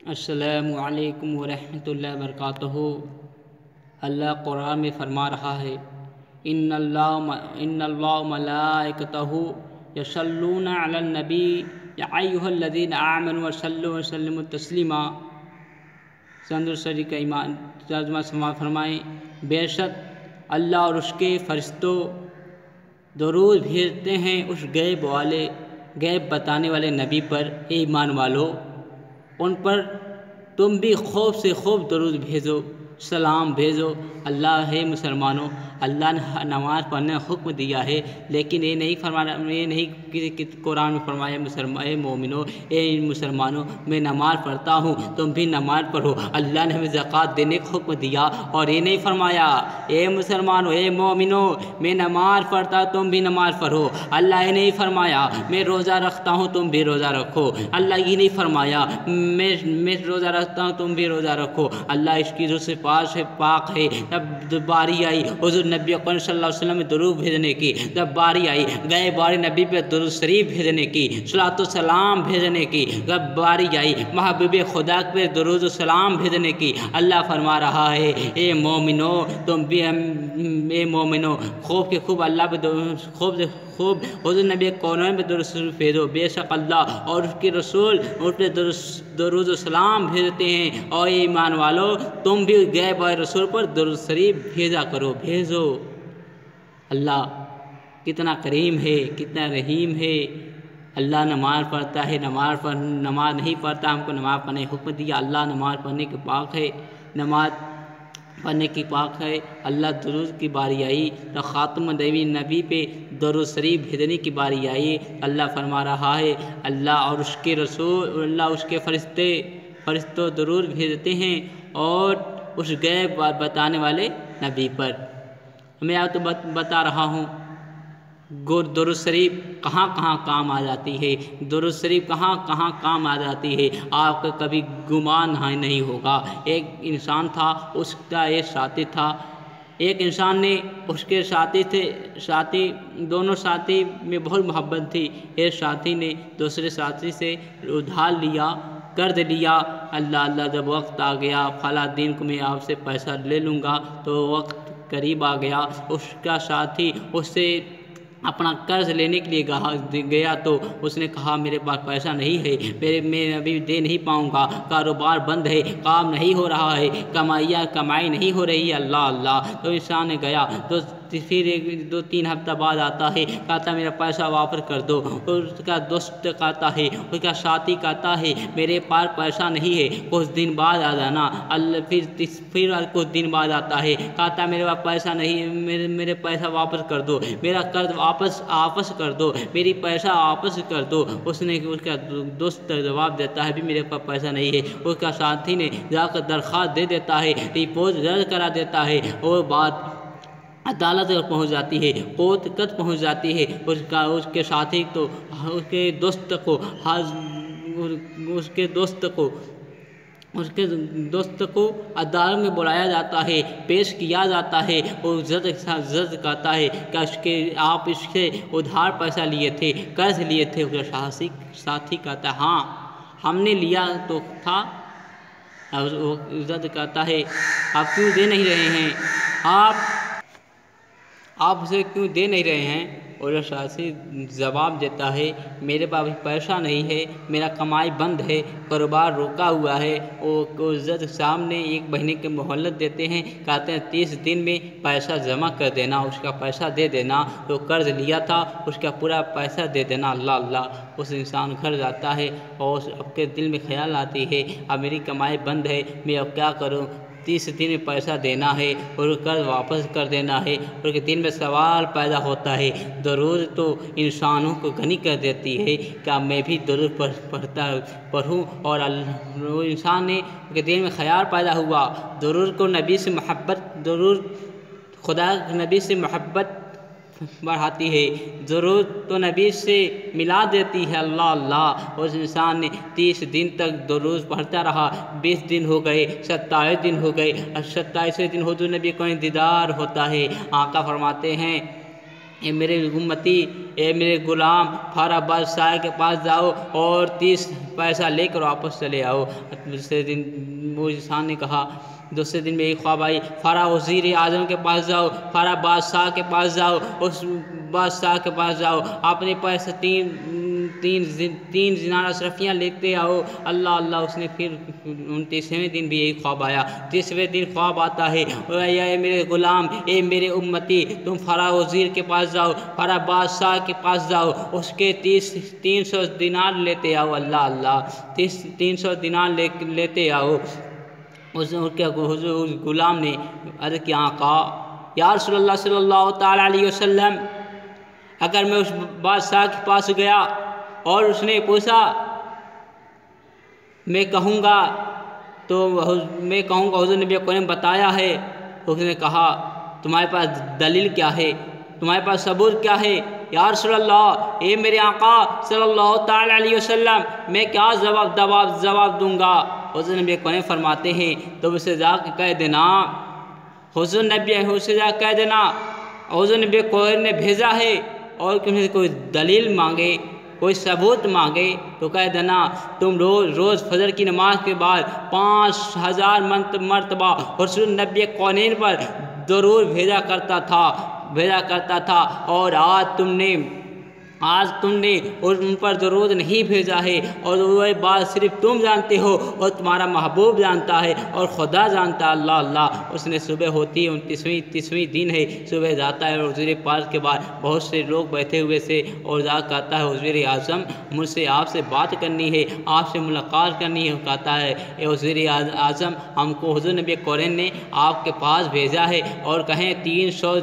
السلام علیکم ورحمۃ اللہ وبرکاتہ۔ اللہ قرآن میں فرما رہا ہے، ان اللہ ملائکتہ یصلون علی النبی یا ایھا الذین آمنوا صلوا وسلموا تسلیما۔ سندر سری کا ایمان ترجمہ فرمائیں، بے شک اللہ اور اس کے فرشتوں درود بھیجتے ہیں اس غیب بتانے والے نبی پر۔ اے ایمان والو، ان پر تم بھی خوب سے خوب درود بھیجو، سلام بھیجو۔ اللہ ہے مسلمانوں، اللہ نے نماز پڑھنے کا حکم دیا ہے، لیکن یہ نہیں قرآن میں فرمایا اے مومنو، اے مسلمانوں، میں نماز پڑھتا ہوں تم بھی نماز پڑھو۔ اللہ نے ہمیں زکوٰۃ دینے کا حکم دیا اور یہ نہیں فرمایا اے مسلمانوں، اے مومنو، میں نماز پڑھتا تم بھی نماز پڑھو۔ اللہ یہ نہیں فرمایا میں روزہ رکھتا ہوں تم بھی روزہ رکھو۔ اللہ یہ نہیں فرمایا میں روزہ رکھتا ہوں تم بھی روزہ رکھو۔ اللہ اس کی جو سفارش ہے پاک ہے۔ جب باری آئی حضور نبی اکرم صلی اللہ علیہ وسلم میں درود بھیجنے کی، جب باری آئی گئے بارے نبی پہ درود شریف بھیجنے کی، صلاۃ و سلام بھیجنے کی، جب باری آئی محبوب خدا پہ درود و سلام بھیجنے کی، اللہ فرما رہا ہے اے مومنو تم بھی اے مومنو خوب کے خوب اللہ پہ خوب حضور نبی کون پہ درود شریف بھیجو۔ بے شک اللہ اور اس کے رسول اس پہ درود و سلام بھیجتے ہیں، اور ایمان والو تم بھی گئے بائے رسول پر درود شریف بھیجا کرو، بھیجو۔ اللہ کتنا کریم ہے، کتنا رحیم ہے۔ اللہ نماز پڑھتا ہے، نماز نہیں پڑھتا، ہم کو نماز پڑھنے کا حکم دیا۔ اللہ نماز پڑھنے کے پاک ہے، نماز پڑھنے کی پاک ہے۔ اللہ درود کی باری آئی تو خاتم نبی پہ درود شریف بھیجنے کی باری آئی، اللہ فرما رہا ہے اللہ اور اس کے رسول اللہ اس کے فرشتوں درود بھیجتے ہیں اور اس غیب بتانے والے نبی پر۔ میں آپ تو بتا رہا ہوں درود شریف کہاں کہاں کام آ جاتی ہے، درود شریف کہاں کہاں کام آ جاتی ہے، آپ کا کبھی گمان نہیں ہوگا۔ ایک انسان تھا، اس کا ایک ساتھی تھا، ایک انسان نے اس کے ساتھی دونوں ساتھی میں بہت محبت تھی۔ ایک ساتھی نے دوسرے ساتھی سے ادھار لیا، قرض لیا، اللہ جب وقت آ گیا فلاں دن کو میں آپ سے پیسہ لے لوں گا، تو وقت قریب آ گیا، اس کا ساتھی اس سے اپنا قرض لینے کے لیے گیا تو اس نے کہا میرے پاس پیسہ نہیں ہے، میں ابھی دے نہیں پاؤں گا، کاروبار بند ہے، کام نہیں ہو رہا ہے، کمائی نہیں ہو رہی ہے۔ اللہ تو انسان نے گیا تو پھر 2-3 ہفتہ بعد آتا ہے، کہتا میرا پیسہ واپس کر دو۔ اس کا دوست کہتا ہے، اس کا ساتھی کہتا ہے میرے پاس پیسہ نہیں ہے، کچھ دن بعد آ جانا۔ پھر کچھ دن بعد آتا ہے، کہتا میرے پاس پیسہ نہیں، میرے پیسہ واپس کر دو، میرا قرض واپس کر دو، میری پیسہ واپس کر دو۔ اس کا دوست جواب دیتا ہے بھی میرے پاس پیسہ نہیں ہے۔ اس کا ساتھی نے جا کر درخواست دے دیتا ہے، رپورٹ درج کرا دیتا ہے، اور بات عدالت تک پہنچ جاتی ہے، کورٹ تک پہنچ جاتی ہے۔ اس کے ساتھی تو اس کے دوست کو عدالت میں بلایا جاتا ہے، پیش کیا جاتا ہے، اور جج کہتا ہے کہ آپ اس سے ادھار پیسہ لیے تھے، قرض لیے تھے۔ اس کا ساتھی کہتا ہے ہاں ہم نے لیا تو تھا۔ جج کہتا ہے آپ کیوں دے نہیں رہے ہیں، آپ اسے کیوں دے نہیں رہے ہیں؟ اور ساتھی جواب دیتا ہے میرے پاس پیسہ نہیں ہے، میرا کمائی بند ہے، کاروبار رکا ہوا ہے۔ اور جج صاحب نے 1 مہینے کی مہلت دیتے ہیں، کہتے ہیں 30 دن میں پیسہ جمع کر دینا، اس کا پیسہ دے دینا، جو قرض لیا تھا اس کا پورا پیسہ دے دینا۔ اللہ اس انسان گھر جاتا ہے اور اب کے دل میں خیال آتی ہے اب میری کمائی بند ہے، میں اب کیا کروں؟ 30 دن میں پیسہ دینا ہے اور قرض واپس کر دینا ہے۔ اور کے دل میں سوال پیدا ہوتا ہے، درود تو انسانوں کو غنی کر دیتی ہے، کیا میں بھی درود پڑھوں؟ اور انسان نے کے دل میں خیال پیدا ہوا، درود کو نبی سے محبت، درود خدا نبی سے محبت بڑھاتی ہے، درود تو نبی سے ملا دیتی ہے۔ اللہ اس انسان نے 30 دن تک درود پڑھتا رہا۔ 20 دن ہو گئے، 27 دن ہو گئے، 27ویں دن حضور نبی کو دیدار ہوتا ہے۔ آقا فرماتے ہیں اے میرے امتی، اے میرے غلام فارا بادشاہ کے پاس جاؤ اور 30 پیسہ لے کر واپس چلے آؤ۔ دوسرے دن وہ انسان نے کہا، دوسرے دن میری خواب آئی، فارا وزیر اعظم کے پاس جاؤ، فارا بادشاہ کے پاس جاؤ، اس بادشاہ کے پاس جاؤ، اپنے پیسے تین دینار اشرفیاں لیتے آؤ۔ اللہ اللہ، اس نے پھر 29ویں دن بھی یہی خواب آیا۔ 30ویں دن خواب آتا ہے، اے میرے غلام، اے میرے امتی، تم فارا وزیر کے پاس جاؤ، فارا بادشاہ کے پاس جاؤ، اس کے 300 دینار لیتے آؤ۔ اللہ اللہ، 300 دینار لیتے آؤ۔ اس غلام نے عرض کیا، آقا یا رسول اللہ صلی اللہ تعالیٰ علیہ وسلم، اگر میں اس بادشاہ کے پاس گیا اور اس نے پوچھا، میں کہوں گا حضور نبی کو نے بتایا ہے، اس نے کہا تمہارے پاس دلیل کیا ہے، تمہارے پاس ثبوت کیا ہے؟ یا رسول اللہ، اے میرے آقا صلی اللہ تعالیٰ علیہ وسلم، میں کیا جواب دوں گا؟ حضور نبی کو نے فرماتے ہیں، تو اسے جا کے کہہ دینا، حضور نبی کو نے بھیجا ہے، اور کوئی دلیل مانگے، کوئی ثبوت مانگے تو کہہ دینا، تم روز فجر کی نماز کے بعد 5000 مرتبہ حضور نبی کونین پر درود بھیجا کرتا تھا، اور آج تم نے ان پر درود نہیں بھیجا ہے، اور وہ بات صرف تم جانتے ہو اور تمہارا محبوب جانتا ہے اور خدا جانتا ہے۔ اللہ اللہ، اس نے صبح ہوتی ہے، 29ویں دن ہے، صبح جاتا ہے اور حضور پاک کے بعد بہت سے لوگ بیٹھے ہوئے سے، اور جا کہتا ہے، حضور اعظم مجھ سے آپ سے بات کرنی ہے، آپ سے ملاقات کرنی ہے۔ کہتا ہے، اے حضور اعظم، ہم کو حضور نبی کریم نے آپ کے پاس بھیجا ہے، اور کہیں 300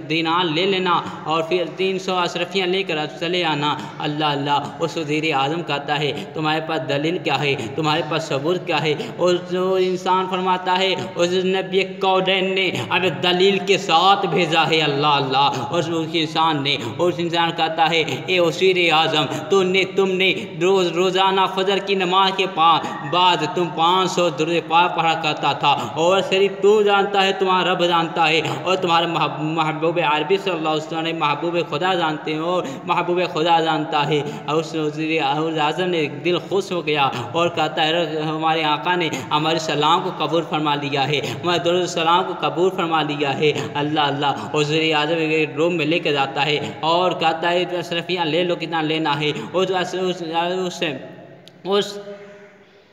دینار لے لینا اور پھر 300 اشرفیاں لے کر چلے آنا۔ اللہ اللہ، اس وزیر اعظم کہتا ہے، تمہارے پاس دلیل کیا ہے، تمہارے پاس ثبوت کیا ہے؟ اور جو انسان فرماتا ہے، اس نبی کونین نے اب دلیل کے ساتھ بھیجا ہے۔ اللہ اللہ، اور اس انسان کہتا ہے، اے وزیر اعظم، تم نے روزانہ فجر کی نماز کے بعد تم 500 درود پاک پڑھا کرتا تھا، اور صرف تو جانتا ہے، تمہارا رب جانتا ہے، اور تمہارے محبوب عربی صلی اللہ علیہ وسلم محبوب خدا جانتے ہو، محبوب خدا جانتا ہے۔ اور اس وزیر اعظم نے دل خوش ہو گیا اور کہتا ہے، ہمارے آقا نے ہمارے سلام کو قبول فرما لیا ہے، ہمارے درود السلام کو قبول فرما لیا ہے۔ اللہ اللہ، وزیر اعظم روم میں لے کے جاتا ہے اور کہتا ہے، اشرفیاں لے لو، کتنا لینا ہے؟ اس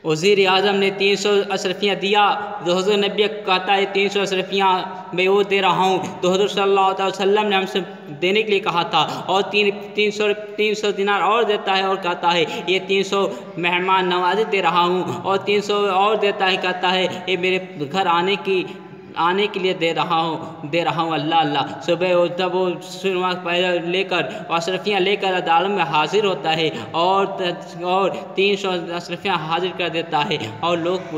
وزیر اعظم نے 300 اشرفیاں دیا، جو حضور نبی کہتا ہے 300 اشرفیاں میں وہ دے رہا ہوں تو حضور صلی اللہ علیہ وسلم نے ہم سے دینے کے لیے کہا تھا، اور 300 دینار اور دیتا ہے، اور کہتا ہے یہ 300 مہمان نوازی دے رہا ہوں، اور 300 اور دیتا ہے، کہتا ہے یہ میرے گھر آنے کے لیے دے رہا ہوں۔ اللہ اللہ، صبح جب وہ پیدا لے کر اشرفیاں لے کر عدالت میں حاضر ہوتا ہے، اور 300 اشرفیاں حاضر کر دیتا ہے، اور لوگ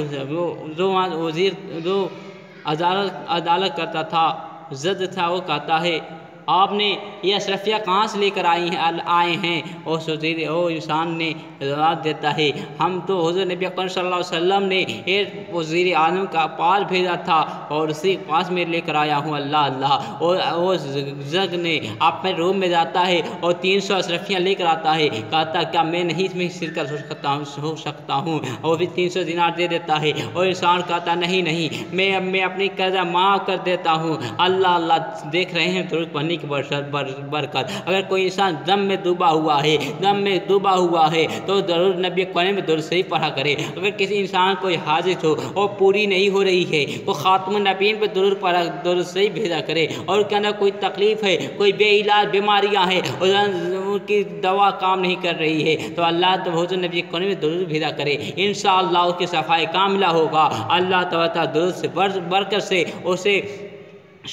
جو وزیر جو عدالت کرتا تھا، جج تھا، وہ کہتا ہے، آپ نے یہ اشرفیاں کہاں سے لے کر آئے ہیں؟ وہ انسان نے جواب دیتا ہے، ہم تو حضور نبی اکرم صلی اللہ علیہ وسلم نے ایک وزیر اعظم کا پاس بھیجا تھا، اور اسی پاس میں لے کر آیا ہوں۔ اللہ اللہ، اور وہ جج نے اپنے روم میں جاتا ہے اور 300 اشرفیاں لے کر آتا ہے، کہتا ہے، کیا میں نہیں اس میں شرکت ہو سکتا ہوں؟ اور بھی 300 دینار دے دیتا ہے، اور انسان کہتا، نہیں، میں اپنی قرضہ معاف کر دیتا ہوں۔ اللہ اللہ، دیکھ رہے ہیں درود پڑھنے کی برکت۔ اگر کوئی انسان غم میں ڈوبا ہوا ہے تو درود نبی کریم میں درود شریف پڑھا کرے۔ اگر کسی انسان کو حاجت ہو اور پوری نہیں ہو رہی ہے، وہ خاتم النبیین پہ درود شریف بھیجا کرے، اور کے اندر کوئی تکلیف ہے، کوئی بے علاج بیماریاں ہیں، ان کی دوا کام نہیں کر رہی ہے، تو اللہ تو حضور نبی کریم میں درود بھیجا کرے، انشاءاللہ اس کی صفائی کاملہ ہوگا۔ اللہ تعالیٰ درود سے برکت سے اسے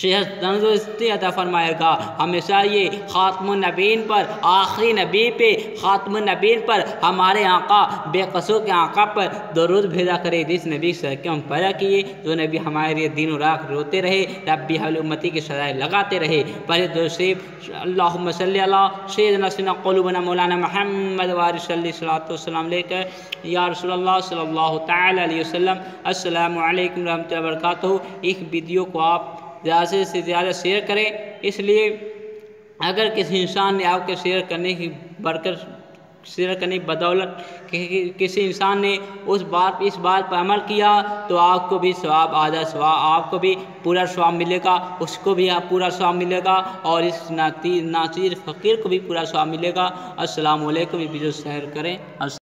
صحت تندرستی عطا فرمائے گا۔ ہمیشہ یہ خاتم النبیین پر، آخری نبی پہ، خاتم النبیین پر، ہمارے آقا بے قصور کے آقا پر درود بھیجا کرے، جس نبی سے ہم پیدا کیے، جو نبی ہمارے لیے دن و رات روتے رہے، ربی حول امتی کی سزائے لگاتے رہے۔ پہلے درود شریف، اللہم صلی علی سیدنا سیدنا قلوبنا مولانا محمد وآلہ صلی اللہ علیہ وسلم لے کر، یا رسول اللہ صلی اللہ تعالی علیہ وسلم، السلام علیکم ورحمۃ اللہ وبرکاتہ۔ ایک ویڈیو کو آپ زیادہ سے زیادہ شیئر کریں، اس لیے اگر کسی انسان نے آپ کے شیئر کرنے کی برکت شیئر کرنے کی بدولت کسی انسان نے اس بات پر عمل کیا تو آپ کو بھی ثواب آدھا ثواب آپ کو بھی پورا ثواب ملے گا، اس کو بھی پورا ثواب ملے گا، اور اس ناچیر فقیر کو بھی پورا ثواب ملے گا۔ السلام علیکم، ویڈیو شیئر کریں۔